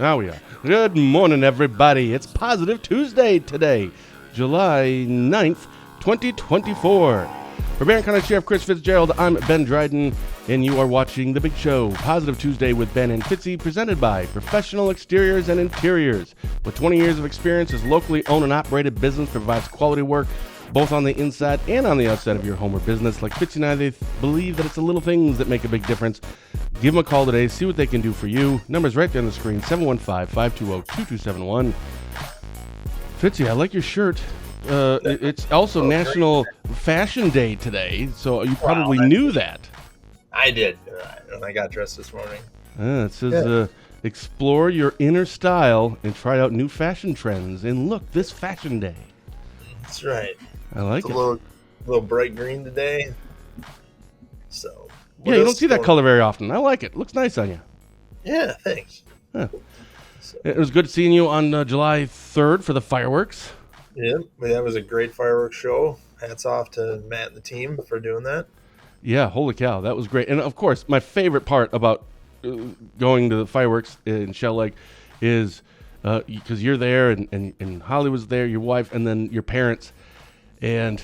Now we are. Good morning, everybody. It's Positive Tuesday today, July 9th, 2024. For Barron County Sheriff Chris Fitzgerald, I'm Ben Dryden, and you are watching The Big Show, Positive Tuesday with Ben and Fitzy, presented by Professional Exteriors and Interiors. With 20 years of experience, this locally owned and operated business provides quality work both on the inside and on the outside of your home or business. Like Fitzy and I, they believe that it's the little things that make a big difference. Give them a call today, see what they can do for you. Number's right there on the screen, 715-520-2271. Fitzy, I like your shirt. It's also National Fashion Day today, so you probably knew that. I did when I got dressed this morning. It says, explore your inner style and try out new fashion trends. And look, this Fashion Day. That's right. I like it's it. A little bright green today. So yeah, you don't see that color very often. I like it. Looks nice on you. Yeah, thanks. Huh. It was good seeing you on July 3rd for the fireworks. Yeah, that was a great fireworks show. Hats off to Matt and the team for doing that. Yeah, holy cow, that was great. And of course, my favorite part about going to the fireworks in Shell Lake is because you're there and Holly was there, your wife, and then your parents. And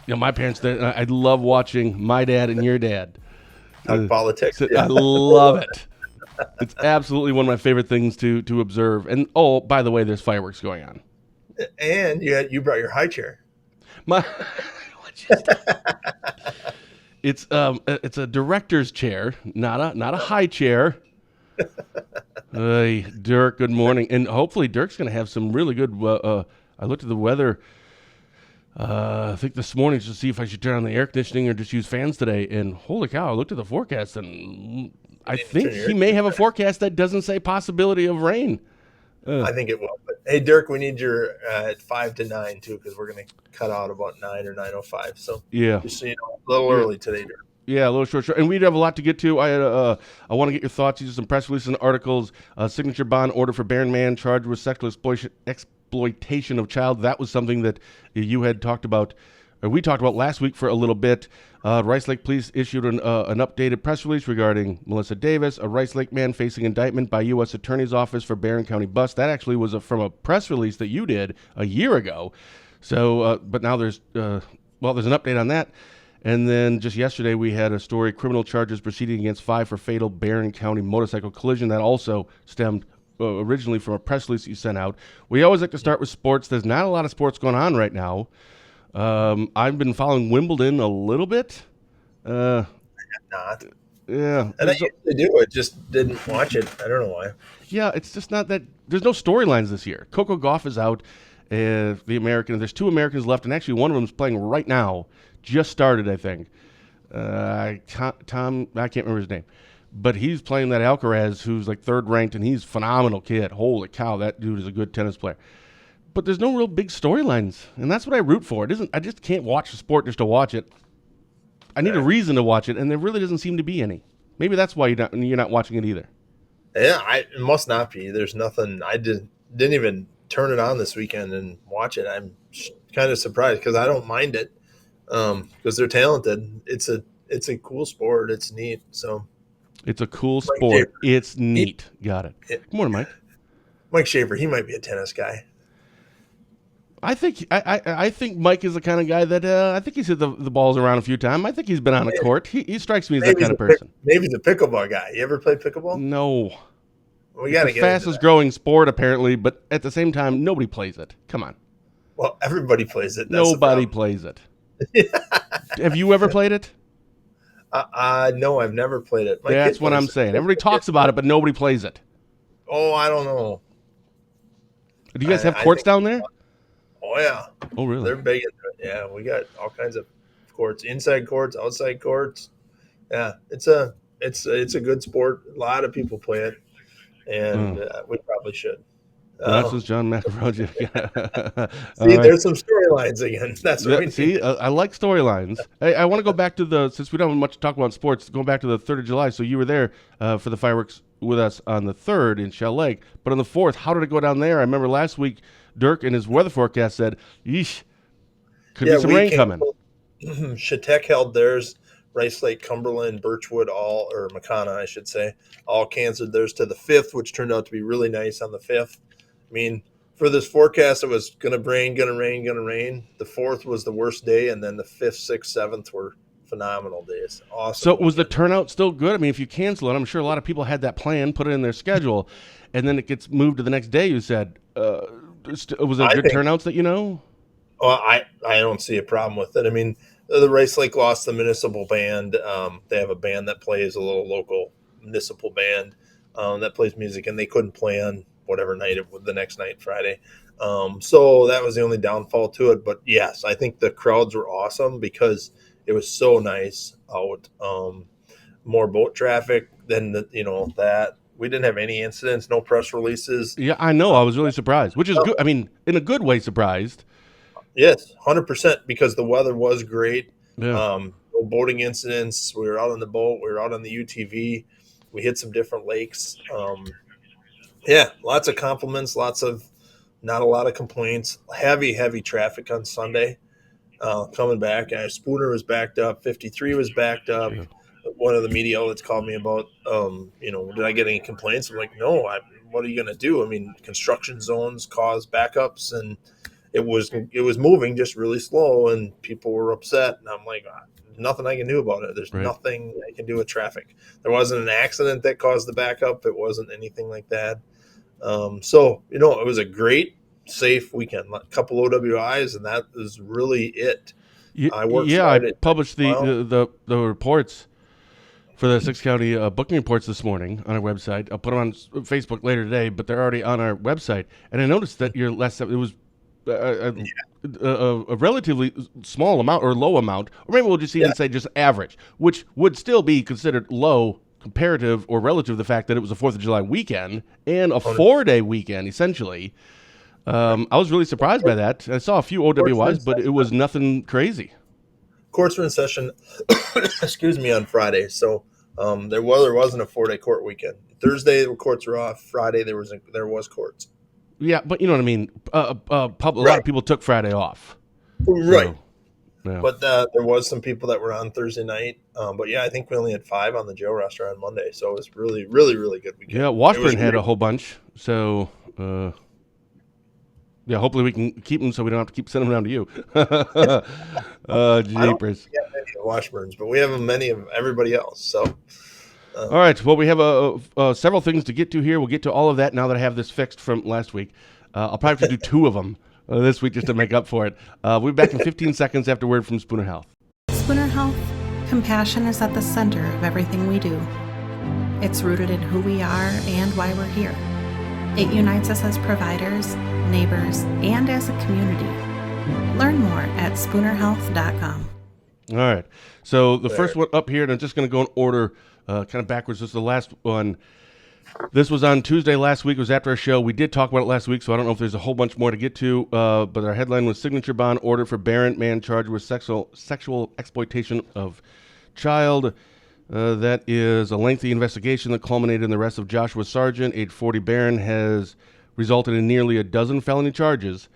my parents there. I love watching my dad and your dad. Politics. I love it. It's absolutely one of my favorite things to observe. And oh, by the way, there's fireworks going on. And you brought your high chair. It's a director's chair, not a high chair. Hey, Dirk, good morning. And hopefully Dirk's going to have some really good I looked at the weather I think this morning to see if I should turn on the air conditioning or just use fans today. And holy cow, I looked at the forecast and I think he may have a forecast that doesn't say possibility of rain. I think it will. But hey, Dirk, we need your at 5 to 9 too, because we're going to cut out about 9 or 9:05. So yeah, just so you know, a little early today, Dirk. Yeah, a little short, and we have a lot to get to. I want to get your thoughts. These are some press releases and articles. Signature bond order for Barron man charged with sexual exploitation of child. That was something that you had talked about, or we talked about last week for a little bit. Rice Lake Police issued an updated press release regarding Melissa Davis, a Rice Lake man facing indictment by U.S. Attorney's Office for Barron County bust. That actually was from a press release that you did a year ago. So, but now there's an update on that. And then just yesterday we had a story, criminal charges proceeding against 5 for fatal Barron County motorcycle collision. That also stemmed originally from a press release you sent out. We always like to start with sports. There's not a lot of sports going on right now. I've been following Wimbledon a little bit. Not. Yeah. And I usually do. I just didn't watch it. I don't know why. Yeah, it's just not that. There's no storylines this year. Coco Gauff is out. The American. There's 2 Americans left, and actually one of them is playing right now. Just started, I think. Tom, I can't remember his name. But he's playing that Alcaraz, who's like 3rd ranked, and he's a phenomenal kid. Holy cow, that dude is a good tennis player. But there's no real big storylines, and that's what I root for. I just can't watch the sport just to watch it. I need a reason to watch it, and there really doesn't seem to be any. Maybe that's why you're not watching it either. Yeah, it must not be. There's nothing. I didn't even turn it on this weekend and watch it. I'm kind of surprised because I don't mind it. Because they're talented. It's a cool sport. It's neat. So it's a cool sport. It's neat. Got it. Good morning, Mike. Mike Schaefer, he might be a tennis guy. I think Mike is the kind of guy that I think he's hit the balls around a few times. I think he's been on a court. He strikes me as that kind of person. Maybe he's a pickleball guy. You ever played pickleball? No. We got to get the fastest growing sport apparently, but at the same time, nobody plays it. Come on. Well, everybody plays it. Nobody plays it. Have you ever played it? No, I've never played it. That's what I'm saying. Everybody talks about it, but nobody plays it. Oh, I don't know. Do you guys have courts down there? Oh, yeah. Oh, really? They're big into it. Yeah, we got all kinds of courts, inside courts, outside courts. Yeah, it's a good sport. A lot of people play it, and we probably should. That's just John McEnroe. See, there's some storylines again. That's what we need. See, I like storylines. I want to go back to since we don't have much to talk about in sports, going back to the 3rd of July. So you were there for the fireworks with us on the 3rd in Shell Lake. But on the 4th, how did it go down there? I remember last week, Dirk in his weather forecast said, yeesh, could be some rain coming. Chautauqua held theirs Rice Lake, Cumberland, Birchwood, or McCona, I should say, all canceled theirs to the 5th, which turned out to be really nice on the 5th. I mean, for this forecast, it was going to rain, going to rain, going to rain. The 4th was the worst day, and then the 5th, 6th, 7th were phenomenal days. Awesome. So was the weekend. turnout still good? I mean, if you cancel it, I'm sure a lot of people had that plan, put it in their schedule, and then it gets moved to the next day. You said, was there I good think turnouts that you know? Well, I don't see a problem with it. I mean, the Rice Lake lost the municipal band. They have a band that plays, a little local municipal band that plays music, and they couldn't play on whatever night it was, the next night, Friday. So that was the only downfall to it. But yes, I think the crowds were awesome because it was so nice out. More boat traffic than that. We didn't have any incidents, no press releases. Yeah, I know. I was really surprised, which is good. I mean, in a good way, surprised. Yes, 100% because the weather was great. Yeah. No boating incidents. We were out on the boat. We were out on the UTV. We hit some different lakes. Yeah, lots of compliments. Not a lot of complaints. Heavy traffic on Sunday. Coming back, Spooner was backed up. 53 was backed up. Yeah. One of the media outlets called me about, did I get any complaints? I'm like, no. What are you going to do? I mean, construction zones cause backups, and it was moving just really slow, and people were upset. And I'm like, nothing I can do about it. There's Right. nothing I can do with traffic. There wasn't an accident that caused the backup. It wasn't anything like that. So it was a great, safe weekend. A couple OWIs, and that is really it. I worked Yeah, I Friday. published Well, the reports for the 6 county booking reports this morning on our website. I'll put them on Facebook later today, but they're already on our website. And I noticed that your last it was a relatively small amount or low amount, or maybe we'll just even say just average, which would still be considered low comparative or relative to the fact that it was a 4th of July weekend and a 4-day weekend, essentially. I was really surprised by that. I saw a few OWIs, but it was nothing crazy. courts were in session, excuse me, on Friday. So there wasn't a 4-day court weekend. Thursday the courts were off. Friday there was courts. Yeah, but you know what I mean. A lot of people took Friday off. Right. So, yeah. But there was some people that were on Thursday night. But yeah, I think we only had 5 on the Joe roster on Monday. So it was really, really, really good weekend. Yeah, Washburn had a whole bunch. So, yeah, hopefully we can keep them so we don't have to keep sending them down to you. Jeepers. Yeah, many of Washburns, but we have many of everybody else. So. All right. Well, we have several things to get to here. We'll get to all of that now that I have this fixed from last week. I'll probably have to do 2 of them this week just to make up for it. We'll be back in 15 seconds after word from Spooner Health. Spooner Health, compassion is at the center of everything we do. It's rooted in who we are and why we're here. It unites us as providers, neighbors, and as a community. Learn more at spoonerhealth.com. All right. So the first one up here, and I'm just going to go in order kind of backwards. This is the last one. This was on Tuesday last week. It was after our show. We did talk about it last week, so I don't know if there's a whole bunch more to get to. But our headline was signature bond ordered for Barron, man charged with sexual exploitation of child. That is a lengthy investigation that culminated in the arrest of Joshua Sargent, age 40. Barron has resulted in nearly a dozen felony charges,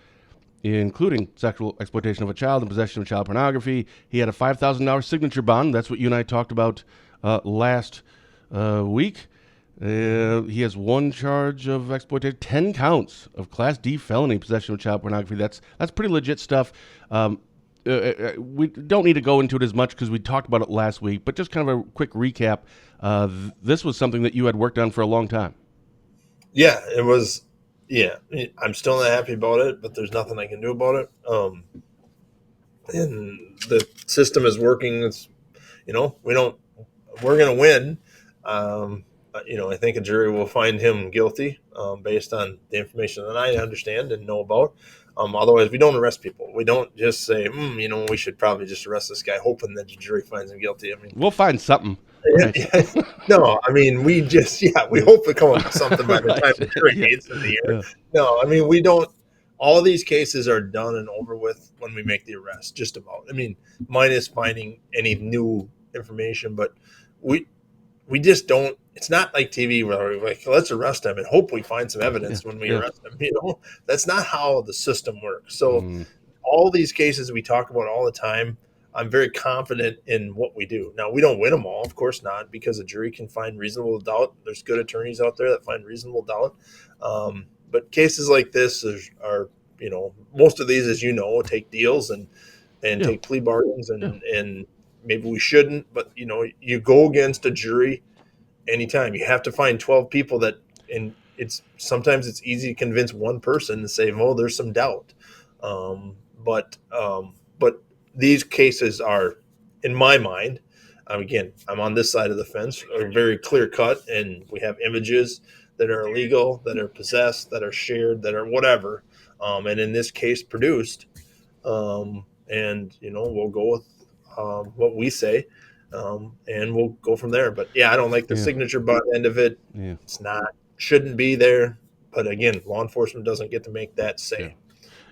including sexual exploitation of a child and possession of child pornography. He had a $5,000 signature bond. That's what you and I talked about last week. He has 1 charge of exploitation, 10 counts of Class D felony possession of child pornography. That's pretty legit stuff. We don't need to go into it as much because we talked about it last week, but just kind of a quick recap. This was something that you had worked on for a long time. Yeah, it was. Yeah, I'm still not happy about it, but there's nothing I can do about it. And the system is working. It's, we're going to win. I think a jury will find him guilty based on the information that I understand and know about. Otherwise, we don't arrest people. We don't just say, we should probably just arrest this guy, hoping that the jury finds him guilty. I mean, we'll find something. Right. No, I mean, we hope to come up with something by the time the jury gets in the year. Yeah. No, I mean, we don't. All these cases are done and over with when we make the arrest, just about. I mean, minus finding any new information, but we just don't. It's not like TV where we're like, let's arrest him and hope we find some evidence when we arrest him. That's not how the system works. So all these cases we talk about all the time I'm very confident in what we do. Now, we don't win them all, of course not, because a jury can find reasonable doubt. There's good attorneys out there that find reasonable doubt. But cases like this are, most of these, as you know, take deals and Yeah. take plea bargains, Yeah. and maybe we shouldn't, but you go against a jury anytime. You have to find 12 people and sometimes it's easy to convince one person to say, "Oh, there's some doubt." Um, but these cases are, in my mind, again, I'm on this side of the fence, are very clear cut, and we have images that are illegal, that are possessed, that are shared, that are whatever, and in this case, produced. And we'll go with what we say, and we'll go from there. But yeah, I don't like the Yeah. signature bond end of it. Yeah. It's not, shouldn't be there. But again, law enforcement doesn't get to make that say.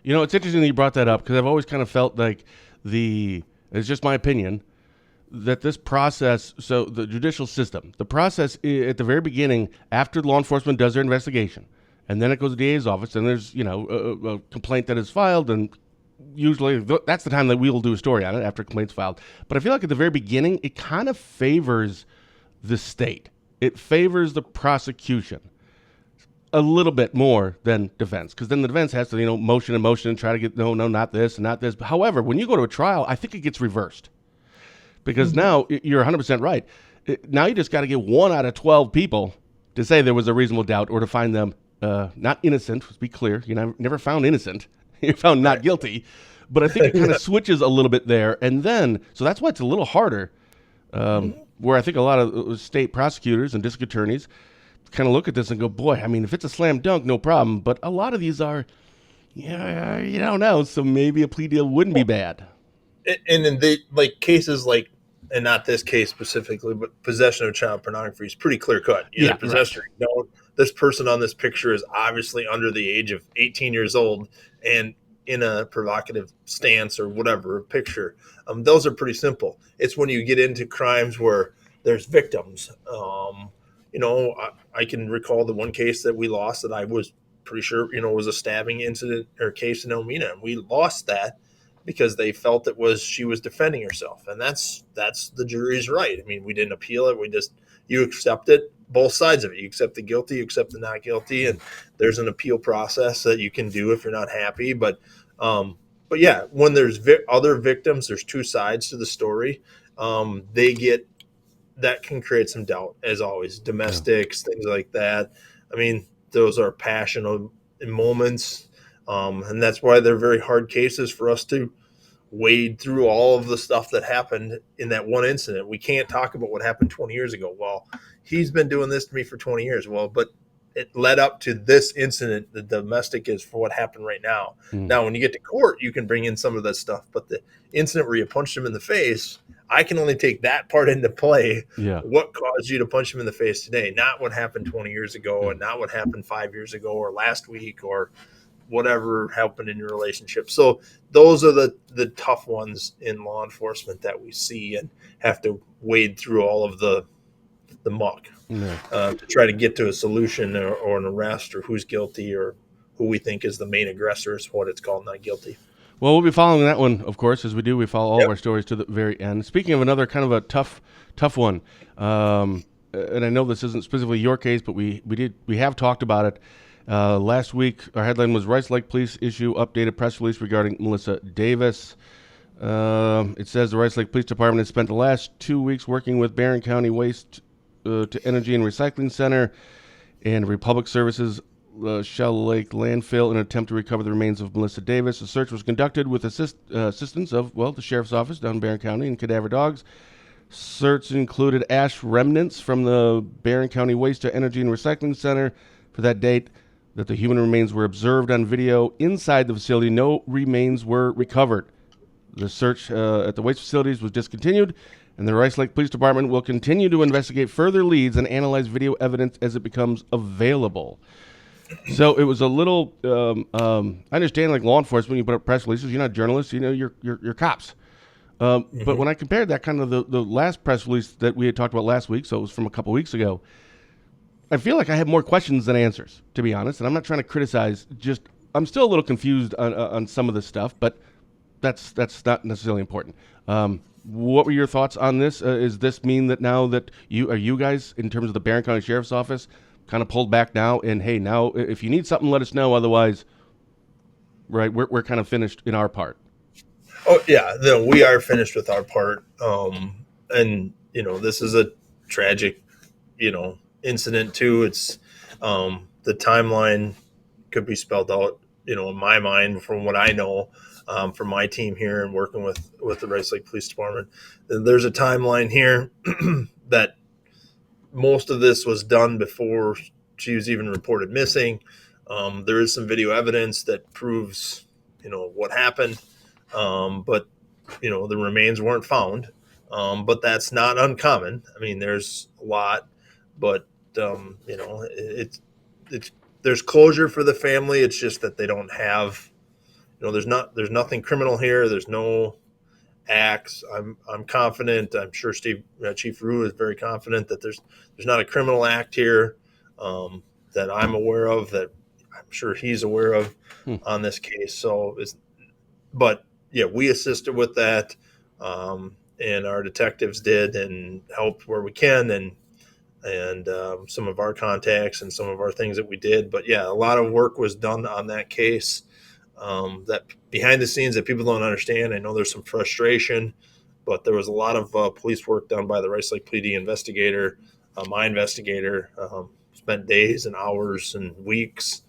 Yeah. It's interesting that you brought that up, because I've always kind of felt like it's just my opinion, that this process, so the judicial system, the process at the very beginning, after law enforcement does their investigation, and then it goes to the DA's office, and there's, a complaint that is filed, and usually that's the time that we will do a story on it, after a complaint's filed. But I feel like at the very beginning, it kind of favors the state. It favors the prosecution a little bit more than defense, because then the defense has to, motion and try to get, no, not this and not this. However, when you go to a trial, I think it gets reversed, because now you're 100% right. Now you just got to get 1 out of 12 people to say there was a reasonable doubt, or to find them not innocent. Let's be clear, never found innocent. You're found not guilty. But I think it kind of switches a little bit there, and then so that's why it's a little harder. Where I think a lot of state prosecutors and district attorneys kind of look at this and go, boy, I mean, if it's a slam dunk, no problem. But a lot of these are, you don't know. So maybe a plea deal wouldn't be bad. And in cases like, and not this case specifically, but possession of child pornography is pretty clear cut. Either possession or you don't. This person on this picture is obviously under the age of 18 years old and in a provocative stance or whatever picture. Those are pretty simple. It's when you get into crimes where there's victims. I can recall the one case that we lost that I was pretty sure, was a stabbing incident or case in Elmina. And we lost that because they felt she was defending herself. And that's the jury's right. I mean, we didn't appeal it. You accept it, both sides of it. You accept the guilty, you accept the not guilty. And there's an appeal process that you can do if you're not happy. But yeah, when there's other victims, there's two sides to the story. That can create some doubt, as always. Domestics, things like that. I mean, those are passionate moments, and that's why they're very hard cases for us to wade through all of the stuff that happened in that one incident. We can't talk about what happened 20 years ago. Well, he's been doing this to me for 20 years. Well, but it led up to this incident. The domestic is for what happened right now. Now, when you get to court, you can bring in some of that stuff. But the incident where you punched him in the face, I can only take that part into play. Yeah. What caused you to punch him in the face today? Not what happened 20 years ago, and not what happened 5 years ago or last week or whatever happened in your relationship. So those are the tough ones in law enforcement that we see and have to wade through all of the muck to try to get to a solution or an arrest, or who's guilty, or who we think is the main aggressor is what it's called, not guilty. Well, we'll be following that one, of course, as we do. We follow all of our stories to the very end. Speaking of another kind of a tough one, and I know this isn't specifically your case, but we have talked about it. Last week, our headline was Rice Lake Police issue updated press release regarding Melissa Davis. It says the Rice Lake Police Department has spent the last 2 weeks working with Barron County Waste to Energy and Recycling Center and Republic Services Shell Lake Landfill in an attempt to recover the remains of Melissa Davis. A search was conducted with assistance of, the Sheriff's Office down in Barron County and cadaver dogs. Search included ash remnants from the Barron County Waste to Energy and Recycling Center for that date that the human remains were observed on video inside the facility. No remains were recovered. The search at the waste facilities was discontinued, and the Rice Lake Police Department will continue to investigate further leads and analyze video evidence as it becomes available. So it was a little. I understand, like law enforcement, when you put up press releases, you're not journalists. You're cops. But when I compared that kind of the last press release that we had talked about last week, so it was from a couple weeks ago, I feel like I have more questions than answers, to be honest. And I'm not trying to criticize. I'm still a little confused on some of this stuff, but that's not necessarily important. What were your thoughts on this? Does this mean that now that you guys, in terms of the Barron County Sheriff's Office, kind of pulled back now? And hey, now if you need something, let us know. Otherwise, right, we're kind of finished in our part. Oh yeah, no, we are finished with our part. And this is a tragic, incident too. It's the timeline could be spelled out, in my mind from what I know, from my team here and working with the Rice Lake Police Department. There's a timeline here that most of this was done before she was even reported missing. There is some video evidence that proves, what happened, but the remains weren't found. But that's not uncommon. I mean, there's a lot, but it's there's closure for the family. It's just that they don't have, there's nothing criminal here. There's no acts. I'm confident. I'm sure Chief Rue is very confident that there's not a criminal act here that I'm aware of, that I'm sure he's aware of on this case. So but yeah, we assisted with that, and our detectives did and helped where we can, and some of our contacts and some of our things that we did. But yeah, a lot of work was done on that case, that behind the scenes that people don't understand. I know there's some frustration, but there was a lot of police work done by the Rice Lake PD investigator. My investigator spent days and hours and weeks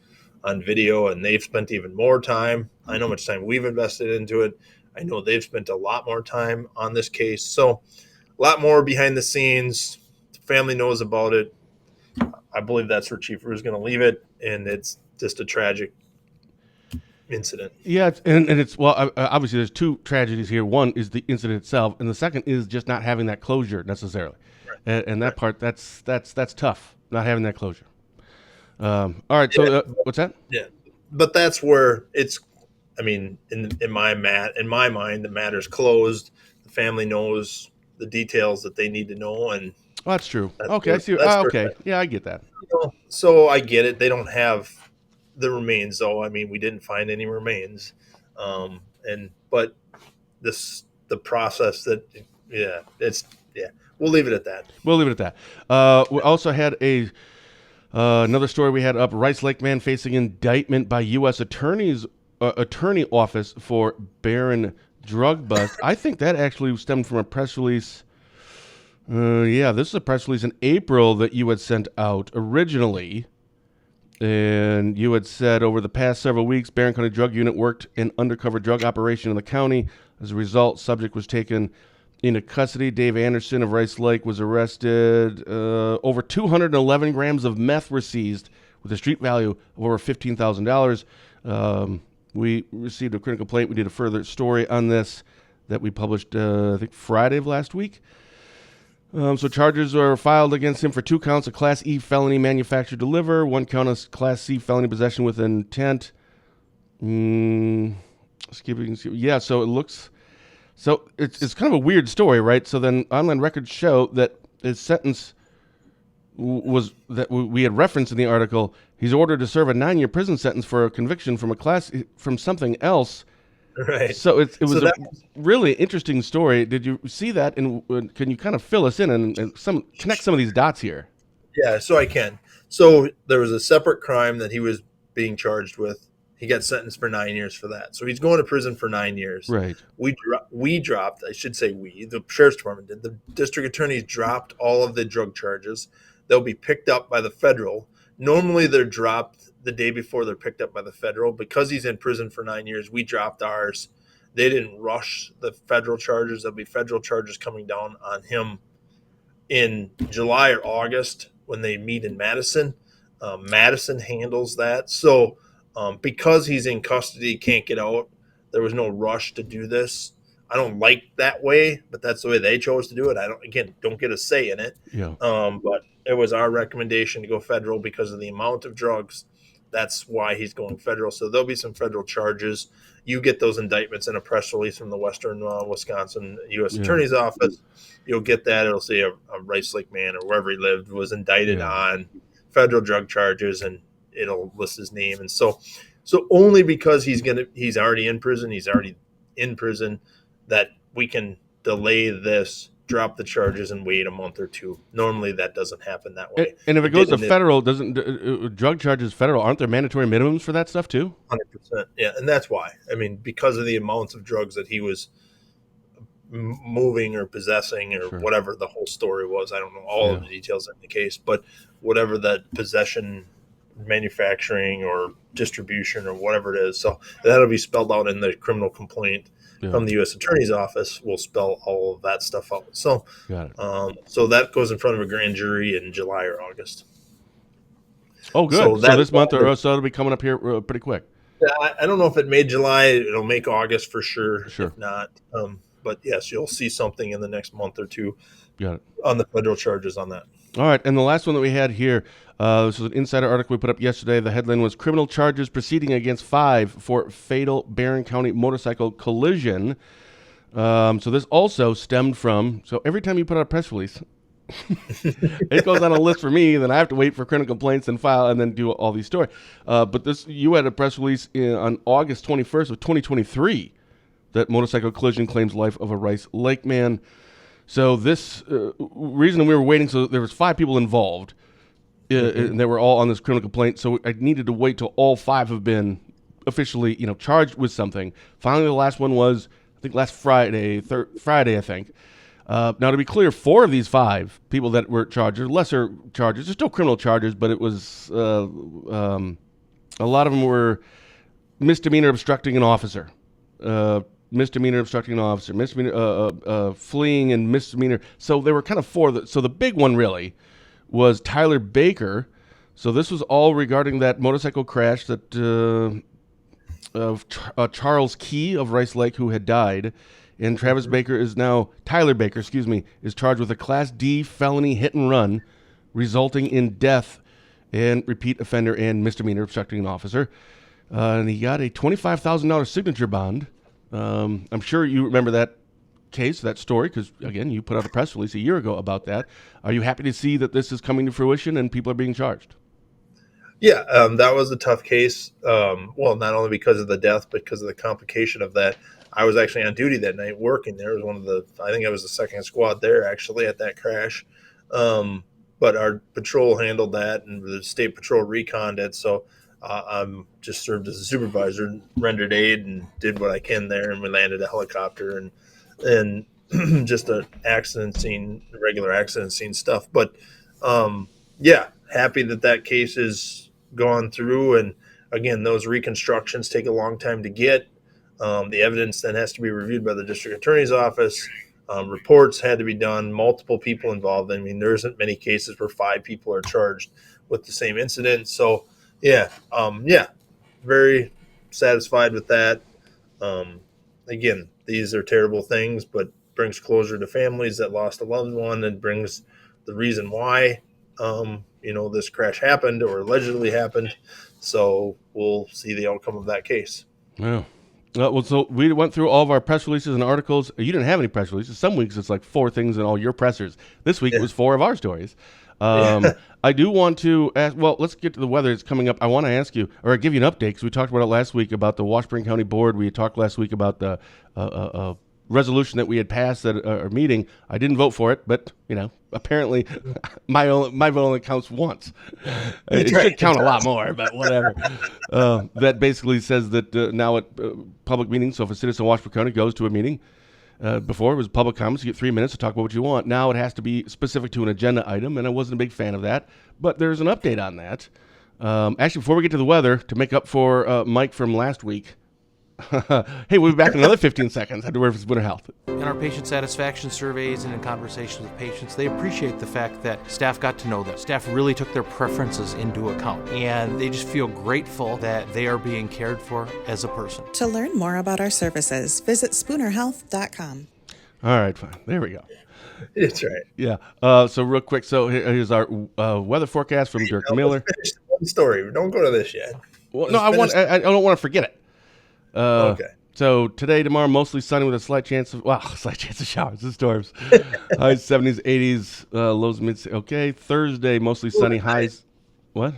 on video, and they've spent even more time. I know how much time we've invested into it. I know they've spent a lot more time on this case. So a lot more behind the scenes. The family knows about it. I believe that's where Chief Rue is going to leave it, and it's just a tragic incident. Yeah, and it's obviously there's two tragedies here. One is the incident itself, and the second is just not having that closure necessarily. Right. And that part, that's tough, not having that closure. All right, so what's that? Yeah, but that's where it's. I mean, in my mind, the matter's closed. The family knows the details that they need to know, and that's true. Okay, I see. Okay, yeah, I get that. So I get it. They don't have the remains, though. I mean, we didn't find any remains, but the process that we'll leave it at that. We'll leave it at that. We also had another story we had up. Rice Lake man facing indictment by U.S. attorney office for Barron drug bust. I think that actually stemmed from a press release. This is a press release in April that you had sent out originally. And you had said over the past several weeks, Barron County Drug Unit worked an undercover drug operation in the county. As a result, subject was taken into custody. Dave Anderson of Rice Lake was arrested. Over 211 grams of meth were seized with a street value of over $15,000. We received a critical complaint. We did a further story on this that we published, I think, Friday of last week. So charges are filed against him for 2 counts of Class E felony manufacture deliver, 1 count of Class C felony possession with intent. Yeah, so it looks... So it's kind of a weird story, right? So then online records show that his sentence was that we had referenced in the article. He's ordered to serve a 9-year prison sentence for a conviction from something else. Right. So it was a really interesting story. Did you see that? And can you kind of fill us in and connect some of these dots here? Yeah, so I can. So there was a separate crime that he was being charged with. He got sentenced for 9 years for that. So he's going to prison for 9 years. Right. We dropped, I should say the Sheriff's Department did. The district attorneys dropped all of the drug charges. They'll be picked up by the federal. Normally they're dropped the day before they're picked up by the federal. Because he's in prison for 9 years, we dropped ours. They didn't rush the federal charges. There'll be federal charges coming down on him in July or August when they meet in Madison. Madison handles that. So because he's in custody, can't get out, there was no rush to do this. I don't like that way, but that's the way they chose to do it. I don't get a say in it. Yeah. But it was our recommendation to go federal because of the amount of drugs. That's why he's going federal. So there'll be some federal charges. You get those indictments in a press release from the Western Wisconsin U.S. Attorney's Office. You'll get that. It'll say a Rice Lake man or wherever he lived was indicted on federal drug charges, and it'll list his name. And so only because he's already in prison, he's already in prison, that we can delay this, drop the charges, and wait a month or two. Normally, that doesn't happen that way. And if it goes to federal, doesn't drug charges federal? Aren't there mandatory minimums for that stuff too? 100%. Yeah, and that's why. I mean, because of the amounts of drugs that he was moving or possessing or Sure. whatever the whole story was. I don't know all of the details in the case, but whatever that possession, manufacturing, or distribution or whatever it is. So that'll be spelled out in the criminal complaint from the U.S. Attorney's Office. We'll spell all of that stuff out. So, Got it. So that goes in front of a grand jury in July or August. Oh, good. So this month or so it'll be coming up here pretty quick. I don't know if it made July. It'll make August for sure. Sure. If not, but yes, you'll see something in the next month or two. Got it. On the federal charges on that. All right, and the last one that we had here, this was an insider article we put up yesterday. The headline was "Criminal Charges Proceeding Against 5 for Fatal Barron County Motorcycle Collision." So this also stemmed from, so every time you put out a press release, it goes on a list for me, then I have to wait for criminal complaints and file and then do all these stories. But you had a press release on August 21st of 2023 that motorcycle collision claims life of a Rice Lake man. So this reason we were waiting, so there was 5 people involved, and they were all on this criminal complaint. So I needed to wait till all 5 have been officially, charged with something. Finally, the last one was, I think, last Friday, I think. Now, to be clear, 4 of these 5 people that were charged are lesser charges. They're still criminal charges, but it was a lot of them were misdemeanor obstructing an officer. Misdemeanor obstructing an officer, misdemeanor fleeing, and misdemeanor. So there were kind of 4. So the big one really was Tyler Baker. So this was all regarding that motorcycle crash that of Charles Key of Rice Lake, who had died. And Tyler Baker, is charged with a Class D felony hit and run resulting in death and repeat offender and misdemeanor obstructing an officer. And he got a $25,000 signature bond. I'm sure you remember that case, that story, because, again, you put out a press release a year ago about that. Are you happy to see that this is coming to fruition and people are being charged? Yeah, that was a tough case. Well, not only because of the death, but because of the complication of that. I was actually on duty that night working there. It was I think I was the second squad there, actually, at that crash. But our patrol handled that, and the state patrol reconned it. So I'm just served as a supervisor and rendered aid and did what I can there. And we landed a helicopter and just an accident scene, regular accident scene stuff. But yeah, happy that case is gone through. And again, those reconstructions take a long time to get. The evidence then has to be reviewed by the district attorney's office. Reports had to be done, multiple people involved. I mean, there isn't many cases where 5 people are charged with the same incident. So, yeah, very satisfied with that. Again, these are terrible things, but brings closure to families that lost a loved one and brings the reason why, this crash happened or allegedly happened. So we'll see the outcome of that case. Yeah. Well, so we went through all of our press releases and articles. You didn't have any press releases. Some weeks it's like 4 things in all your pressers. This week it was 4 of our stories. I do want to ask, well, let's get to the weather. It's coming up. I want to ask you, or give you an update, because we talked about it last week about the Washburn County Board. We had talked last week about the resolution that we had passed at our meeting. I didn't vote for it, but, apparently my vote only counts once. It should count a lot more, but whatever. That basically says that now at public meetings, so if a citizen of Washburn County goes to a meeting, before it was public comments, you get 3 minutes to talk about what you want. Now it has to be specific to an agenda item, and I wasn't a big fan of that, but there's an update on that. Actually, before we get to the weather, to make up for Mike from last week, hey, we'll be back in another 15 seconds after Word for Spooner Health. In our patient satisfaction surveys and in conversations with patients, they appreciate the fact that staff got to know them. Staff really took their preferences into account, and they just feel grateful that they are being cared for as a person. To learn more about our services, visit spoonerhealth.com. All right, fine. There we go. That's right. Yeah. So real quick, so here's our weather forecast from Dirk Miller. Finish the one story. Don't go to this yet. Well, no, I don't want to forget it. Okay. So today, tomorrow, mostly sunny with a slight chance of showers and storms. Highs 70s, 80s, lows mid. Okay. Thursday, mostly sunny. Highs. What?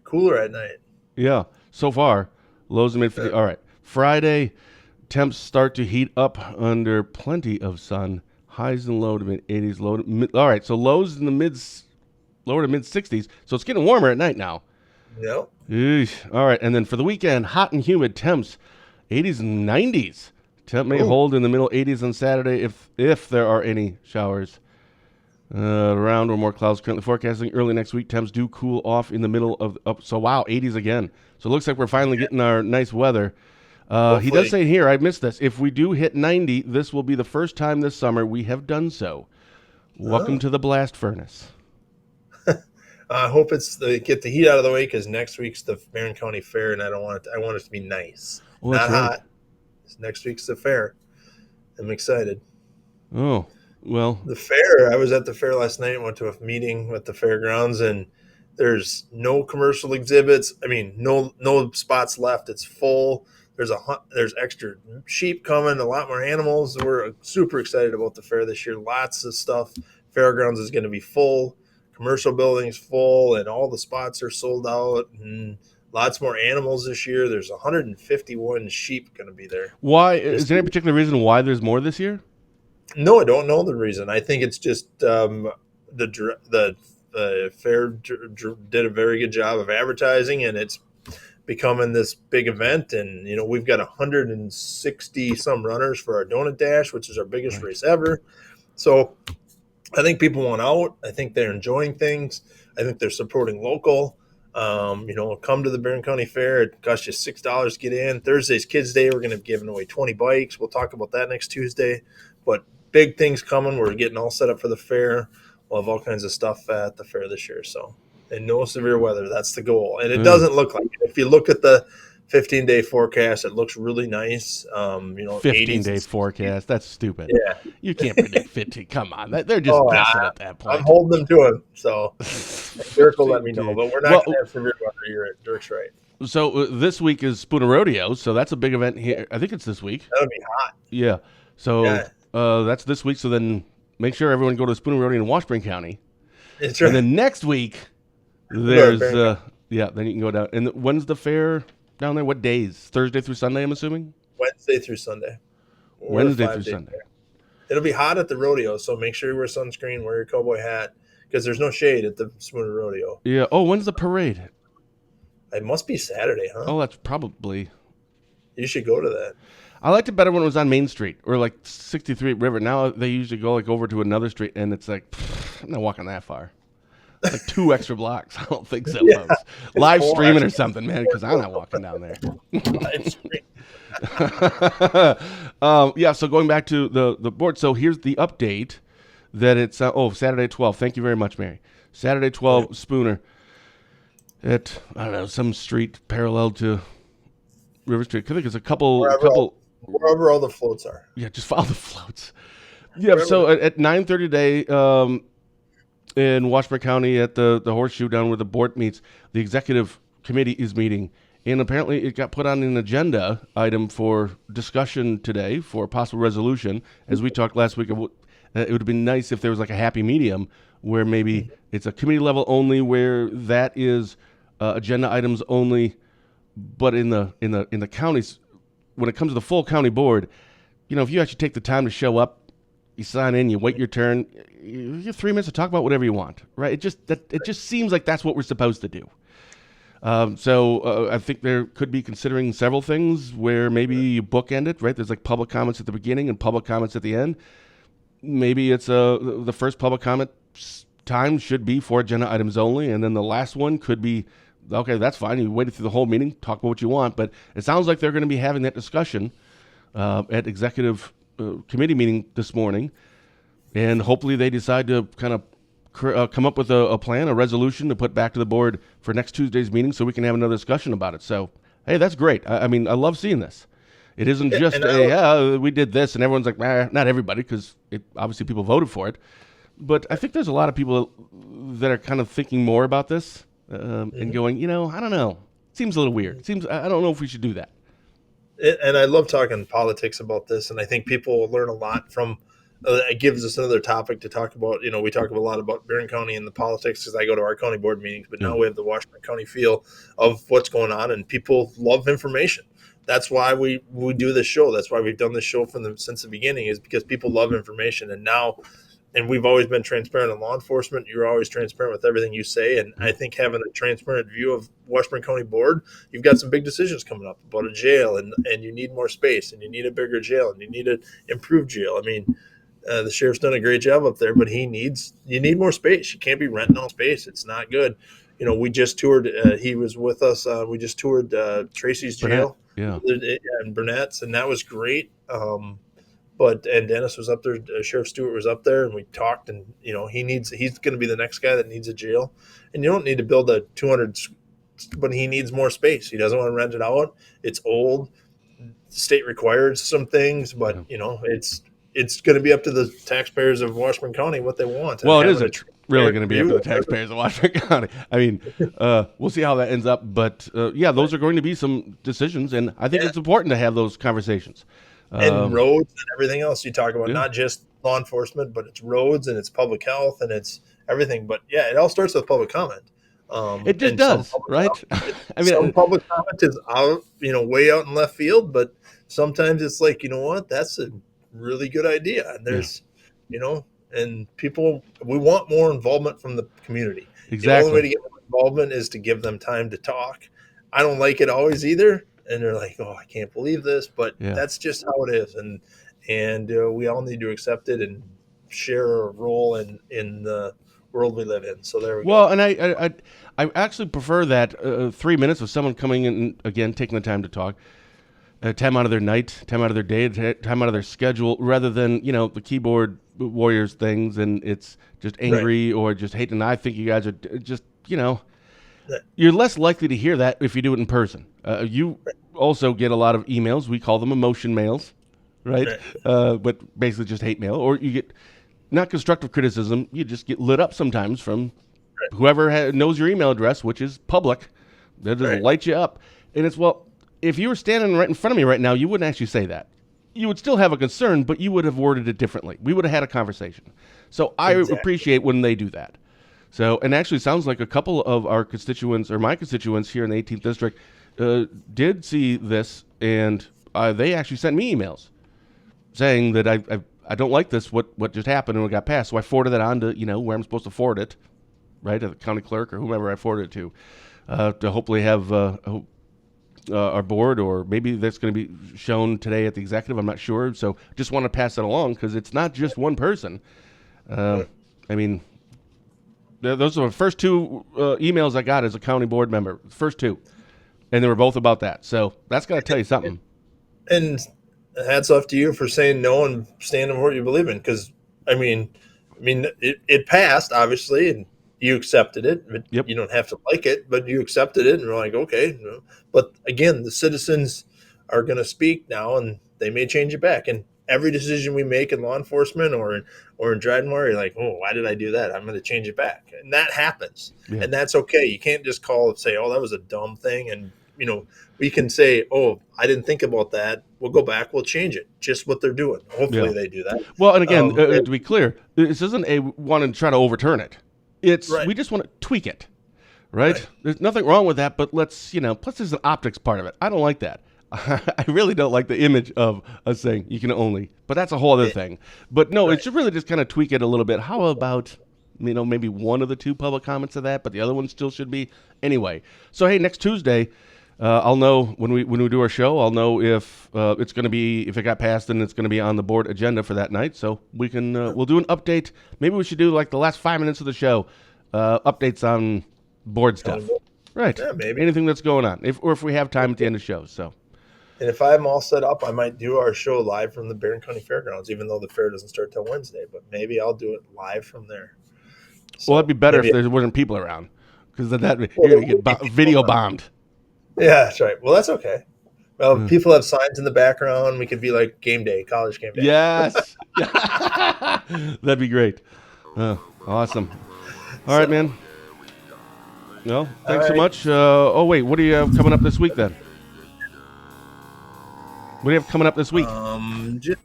Cooler at night. Yeah. So far, lows and mid 50s. All right. Friday, temps start to heat up under plenty of sun. Highs and low to mid 80s. All right, so lows in the lower to mid 60s. So it's getting warmer at night now. Yep. Eesh. All right, and then for the weekend, hot and humid temps, 80s and 90s. Temp may hold in the middle 80s on Saturday if there are any showers. Around or more clouds currently forecasting. Early next week, temps do cool off in the middle of so wow, 80s again. So it looks like we're finally getting our nice weather. He does say here, I missed this. If we do hit 90, this will be the first time this summer we have done so. Welcome to the blast furnace. I hope they get the heat out of the way because next week's the Barron County Fair, and I want it to be nice, not hot. Next week's the fair. I'm excited. Oh, well. The fair, I was at the fair last night and went to a meeting at the fairgrounds, and there's no commercial exhibits. I mean, no spots left. It's full. There's extra sheep coming, a lot more animals. We're super excited about the fair this year. Lots of stuff. Fairgrounds is going to be full. Commercial buildings full, and all the spots are sold out. And lots more animals this year. There's 151 sheep going to be there. Why? Is there any particular reason why there's more this year? No, I don't know the reason. I think it's just the fair did a very good job of advertising, and it's becoming this big event. And we've got 160 some runners for our donut dash, which is our biggest race ever. So I think people want out. I think they're enjoying things. I think they're supporting local. Come to the Barron County Fair. It costs you $6 to get in. Thursday's Kids Day. We're going to be giving away 20 bikes. We'll talk about that next Tuesday. But big things coming. We're getting all set up for the fair. We'll have all kinds of stuff at the fair this year. So, and no severe weather. That's the goal. And it doesn't look like it. If you look at the 15-day forecast, it looks really nice. 15-day forecast. That's stupid. Yeah. You can't predict 15. Come on. They're just guessing at that point. I'm holding them to him. So Dirk will let me know. But we're not going to have severe weather here. Dirk's right. So this week is Spooner Rodeo. So that's a big event here. I think it's this week. That'll be hot. Yeah. So that's this week. So then make sure everyone go to Spooner Rodeo in Washburn County. That's right. And then next week, there's, then you can go down. And when's the fair down there? What days? Thursday through Sunday, I'm assuming? Wednesday through Sunday. Wednesday through Sunday. Fair. It'll be hot at the rodeo, so make sure you wear sunscreen, wear your cowboy hat, because there's no shade at the Spooner Rodeo. Yeah. Oh, when's the parade? It must be Saturday, huh? Oh, that's probably. You should go to that. I liked it better when it was on Main Street or like 63 River. Now they usually go like over to another street, and it's like, I'm not walking that far. Like 2 extra blocks. I don't think so, folks. Live streaming or something, man, because I'm not walking down there. So going back to the board. So here's the update that it's, Saturday 12. Thank you very much, Mary. Saturday 12, Spooner at, I don't know, some street parallel to River Street. I think it's a couple. Wherever all the floats are. Yeah, just follow the floats. Yeah, so at 9:30 today, in Washburn County at the Horseshoe down where the board meets, the executive committee is meeting. And apparently it got put on an agenda item for discussion today for possible resolution. As we talked last week, it would have been nice if there was like a happy medium where maybe it's a committee level only, where that is agenda items only. But in the counties, when it comes to the full county board, if you actually take the time to show up, you sign in, you wait your turn, you have 3 minutes to talk about whatever you want, right? It just seems like that's what we're supposed to do. So I think there could be considering several things where maybe you bookend it, right? There's like public comments at the beginning and public comments at the end. Maybe it's the first public comment time should be for agenda items only, and then the last one could be, okay, that's fine. You waited through the whole meeting, talk about what you want, but it sounds like they're going to be having that discussion at executive committee meeting this morning, and hopefully they decide to kind of come up with a plan, a resolution to put back to the board for next Tuesday's meeting so we can have another discussion about it. So, hey, that's great. I mean, I love seeing this. It isn't just, we did this, and everyone's like, not everybody, because obviously people voted for it. But I think there's a lot of people that are kind of thinking more about this and going, I don't know. It seems a little weird. I don't know if we should do that. And I love talking politics about this, and I think people will learn a lot from it gives us another topic to talk about. We talk a lot about Barron County and the politics because I go to our county board meetings, but now we have the Washburn County feel of what's going on, and people love information. That's why we do this show. That's why we've done this show since the beginning, is because people love information. And we've always been transparent in law enforcement. You're always transparent with everything you say. And I think having a transparent view of Washburn County Board, you've got some big decisions coming up about a jail, and you need more space, and you need a bigger jail, and you need an improved jail. I mean, the sheriff's done a great job up there, but you need more space. You can't be renting out space. It's not good. We just toured, he was with us. We just toured Tracy's jail. And Burnett's, and that was great. And Dennis was up there. Sheriff Stewart was up there, and we talked. And he's going to be the next guy that needs a jail. And you don't need to build a 200, but he needs more space. He doesn't want to rent it out. It's old. The state requires some things, but it's going to be up to the taxpayers of Washburn County what they want. Well, it is really going to be up to the taxpayers of Washburn County. I mean, we'll see how that ends up. But those are going to be some decisions, and I think it's important to have those conversations. And roads and everything else you talk about, not just law enforcement, but it's roads and it's public health and it's everything. But it all starts with public comment. It just does, right? I mean, some public comment is out, way out in left field, but sometimes it's like, that's a really good idea. And there's, and people, we want more involvement from the community. Exactly. The only way to get more involvement is to give them time to talk. I don't like it always either. And they're like, oh, I can't believe this, but that's just how it is. And we all need to accept it and share a role in the world we live in. So there we go. Well, and I actually prefer that 3 minutes of someone coming in, again, taking the time to talk, time out of their night, time out of their day, time out of their schedule, rather than, the keyboard warriors things, and it's just angry or just hating. I think you guys are just, you're less likely to hear that if you do it in person. You also get a lot of emails. We call them emotion mails, right? But basically just hate mail. Or you get not constructive criticism. You just get lit up sometimes from whoever knows your email address, which is public. They'll just light you up. And it's, well, if you were standing right in front of me right now, you wouldn't actually say that. You would still have a concern, but you would have worded it differently. We would have had a conversation. So I appreciate when they do that. So, and actually sounds like a couple of our constituents, or my constituents here in the 18th District, did see this, and they actually sent me emails saying that I don't like this, what just happened and what got passed. So I forwarded that on to, where I'm supposed to forward it, right, to the county clerk or whomever I forwarded it to hopefully have our board, or maybe that's going to be shown today at the executive. I'm not sure. So just want to pass that along because it's not just one person. I mean, those are the first two emails I got as a county board member. First two. And they were both about that. So that's got to tell you something. And hats off to you for saying no and standing for what you believe in. Because, I mean, it passed, obviously, and you accepted it. Yep. You don't have to like it, but you accepted it. And we're like, okay. But, again, the citizens are going to speak now, and they may change it back. And every decision we make in law enforcement or in Drydenmore, you're like, oh, why did I do that? I'm going to change it back. And that happens. Yeah. And that's okay. You can't just call and say, oh, that was a dumb thing. And, we can say, oh, I didn't think about that. We'll go back. We'll change it. Just what they're doing. Hopefully they do that. Well, and again, to be clear, this isn't a want to try to overturn it. It's we just want to tweak it, right? There's nothing wrong with that, but let's, plus there's an optics part of it. I don't like that. I really don't like the image of us saying you can only, but that's a whole other thing. But no, it should really just kind of tweak it a little bit. How about, maybe one of the two public comments of that, but the other one still should be anyway. So, hey, next Tuesday, I'll know when we do our show. I'll know if it's going to be, if it got passed, and it's going to be on the board agenda for that night. So we can we'll do an update. Maybe we should do like the last 5 minutes of the show, updates on board stuff. Right. Yeah, maybe anything that's going on, if we have time at the end of the show. So. And if I'm all set up, I might do our show live from the Barron County Fairgrounds, even though the fair doesn't start till Wednesday. But maybe I'll do it live from there. So that'd be better if there wasn't people around, because then you're going to get video bombed. Yeah, that's right. Well, that's okay. Well, people have signs in the background. We could be like game day, college game day. Yes. That'd be great. Awesome. All right, man. Well, thanks so much. Wait, what do you have coming up this week then? What do you have coming up this week? Just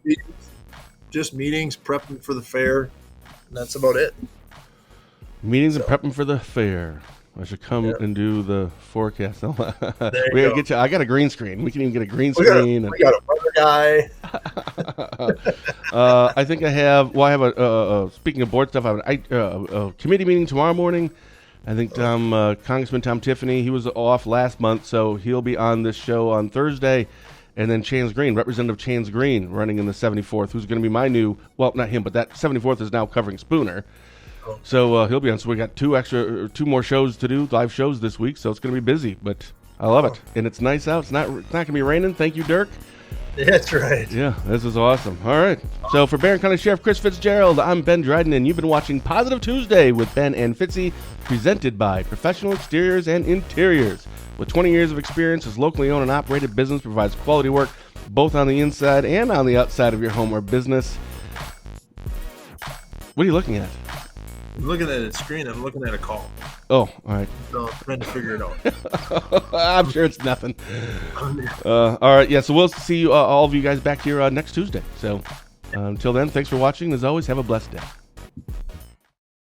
just meetings, prepping for the fair, and that's about it. Meetings and prepping for the fair. I should come and do the forecast. There We you gotta go. get you. I got a green screen. We can even get a green We got screen. a weather guy. I think I have. Well, I have a. Speaking of board stuff, I have a committee meeting tomorrow morning. I think Congressman Tom Tiffany, he was off last month, so he'll be on this show on Thursday. And then Chance Green, Representative Chance Green, running in the 74th, who's going to be my new. Well, not him, but that 74th is now covering Spooner. So he'll be on. So we got two more shows to do, live shows this week. So it's going to be busy, but I love it, and it's nice out. It's not going to be raining. Thank you, Dirk. Yeah, that's right. Yeah, this is awesome. All right. So for Barron County Sheriff Chris Fitzgerald, I'm Ben Dryden, and you've been watching Positive Tuesday with Ben and Fitzy, presented by Professional Exteriors and Interiors. With 20 years of experience, this locally owned and operated business provides quality work both on the inside and on the outside of your home or business. What are you looking at? I'm looking at a screen. I'm looking at a call. Oh, all right. So I'm trying to figure it out. I'm sure it's nothing. All right, yeah, so we'll see you, all of you guys back here next Tuesday. So until then, thanks for watching. As always, have a blessed day.